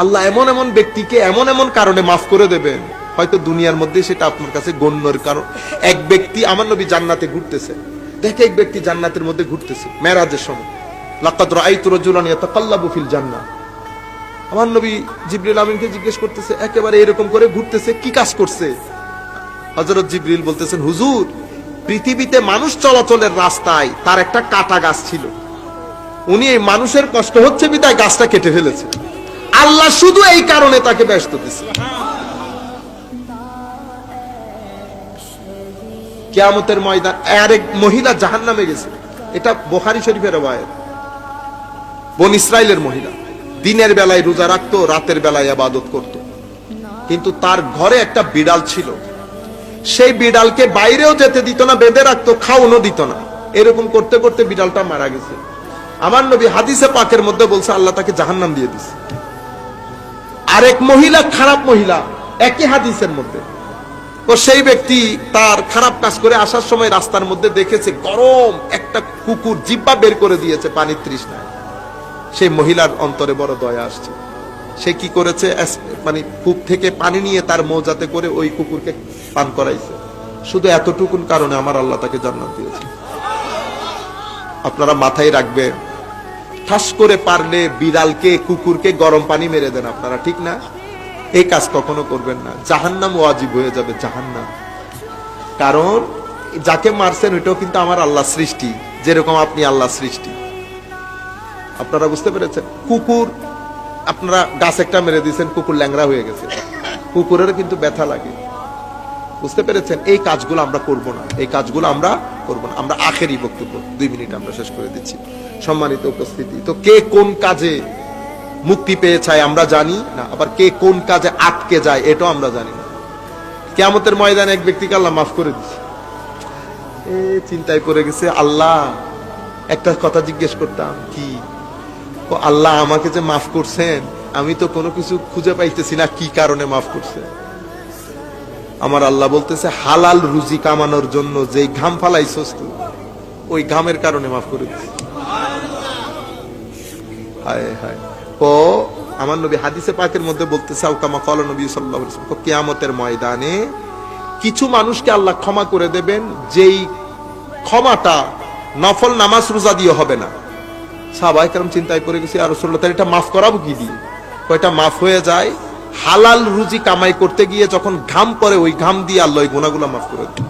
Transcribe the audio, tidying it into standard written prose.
আল্লাহ এমন এমন ব্যক্তিকে এমন এমন কারণে মাফ করে দেবেন, হয়তো দুনিয়ার মধ্যে সেটা আপনার কাছে গণ্যের কারণ। এক ব্যক্তি, আমার নবী জান্নাতে ঘুরতেছে, দেখে এক ব্যক্তি জান্নাতের মধ্যে ঘুরতেছে মেরাজের সময়। লাকাদ রাআইতু রাজুলান ইয়াতাকাল্লাবু ফিল জান্নাহ। আমার নবী জিবরিল আমিনকে জিজ্ঞেস করতেছে, একেবারে এরকম করে ঘুরতেছে, কি কাজ করছে? হযরত জিবরিল বলতেছেন, হুজুর, পৃথিবীতে মানুষ চলাচলের রাস্তায় তার একটা কাটা গাছ ছিল, উনি এই মানুষের কষ্ট হচ্ছে বিধায় গাছটা কেটে ফেলেছে, আল্লাহ শুধু এই কারণে তাকে ব্যস্ত দিচ্ছে। কিয়ামতের ময়দান আরেক মহিলা জাহান্নামে গেছে, এটা বুখারী শরীফের রওয়ায়াত। বনি ইসরাইলের মহিলা, দিনের বেলায় রোজা রাখতো, রাতের বেলায় ইবাদত করত, কিন্তু তার ঘরে একটা বিড়াল ছিল, সেই বিড়ালকে বাইরেও যেতে দিত না, বেঁধে রাখতো, খাওয়ানো দিত না। এরকম করতে করতে বিড়ালটা মারা গেছে। আমার নবী হাদিসে পাকের মধ্যে বলছে আল্লাহ তাকে জাহান্নাম দিয়ে দিছে। আরেক মহিলা, খারাপ মহিলা, একই হাদিসের মধ্যে, ও সেই ব্যক্তি তার খারাপ কাজ করে আসার সময় রাস্তার মধ্যে দেখেছে গরম একটা কুকুর জিহ্বা বের করে দিয়েছে পানির তৃষ্ণায়। সেই মহিলার অন্তরে বড় দয়া আসছে, সে কি করেছে, মানে কূপ থেকে পানি নিয়ে তার মৌজাতে করে ওই কুকুরকে পান করাইছে। শুধু এতটুকুন কারণে আমার আল্লাহ তাকে জান্নাত দিয়েছে। আপনারা মাথায় রাখবেন, ঠাস করে পারলে বিড়ালকে, কুকুরকে গরম পানি মেরে দেন আপনারা, ঠিক না? এই কাজ কখনো করবেন না, জাহান্নাম ওয়াজিব হয়ে যাবে, জাহান্নাম। কারণ যাকে মারছেন ওইটাও কিন্তু আমার আল্লাহ সৃষ্টি, যেরকম আপনি আল্লাহ সৃষ্টি। আপনারা বুঝতে পেরেছেন? কুকুর, আপনারা গাছ একটা মেরে দিয়েছেন, কুকুর ল্যাংড়া হয়ে গেছে, কুকুরের কিন্তু ব্যথা লাগে। বুঝতে পেরেছেন? এই কাজগুলো আমরা করব না, এই কাজগুলো আমরা করব না। আমরা আখেরি বক্তব্য 2 মিনিট আমরা শেষ করে দিচ্ছি। সম্মানিত উপস্থিতি, তো কে কোন কাজে মুক্তি পেয়ে চায় আমরা জানি না, আবার কে কোন কাজে আটকে যায় এটাও আমরা জানি না। কিয়ামতের ময়দানে এক ব্যক্তিকে আল্লাহ মাফ করে দিচ্ছে, চিন্তায় পড়ে গেছে, আল্লাহ একটা কথা জিজ্ঞেস করতাম, কি? ও আল্লাহ, আমাকে যে মাফ করছেন, আমি তো কোনো কিছু খুঁজে পাইতেছি না, কি কারণে মাফ করছে? আমার আল্লাহ বলতেছে, হালাল রুজি কামানোর জন্য যেই ঘাম ফালাইছস তুই, ওই ঘামের কারণে মাফ করে দিচ্ছি। হায় হায়। ও আমার নবী হাদিসে পাকের মধ্যে বলতেছে, আওকামা ক্বালা নবী সাল্লাল্লাহু আলাইহি ওয়াসাল্লাম, কিয়ামতের ময়দানে কিছু মানুষকে আল্লাহ ক্ষমা করে দেবেন, যেই ক্ষমাটা নফল নামাজ রোজা দিয়ে হবে না। সাহাবায়ে কেরাম চিন্তায় পড়ে গেছে, ইয়া রাসূলুল্লাহ, তাহলে এটা মাফ করাবো কি দিয়ে? কয়টা মাফ হয়ে যায়, হালাল রুজি কামাই করতে গিয়ে যখন ঘাম পড়ে, ওই ঘাম দিয়ে আল্লাহ ওই গুনাহগুলো মাফ করে দেন।